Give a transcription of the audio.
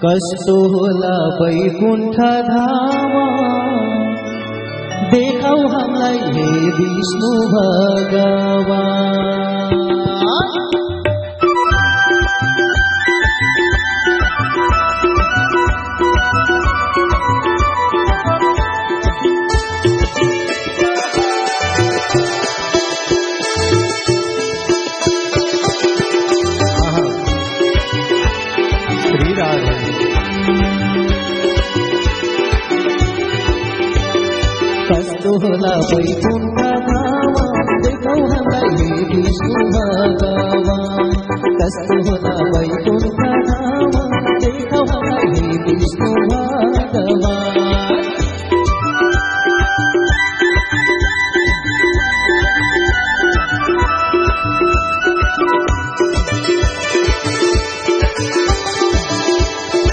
कस्तो होला वैकुण्ठ धाम देखाऊ हामीलाई हे विष्णु भगवान। कस्तो होला वैकुण्ठ धाम देखाऊ हामीलाई हे विष्णु भगवान। कस्तो होला वैकुण्ठ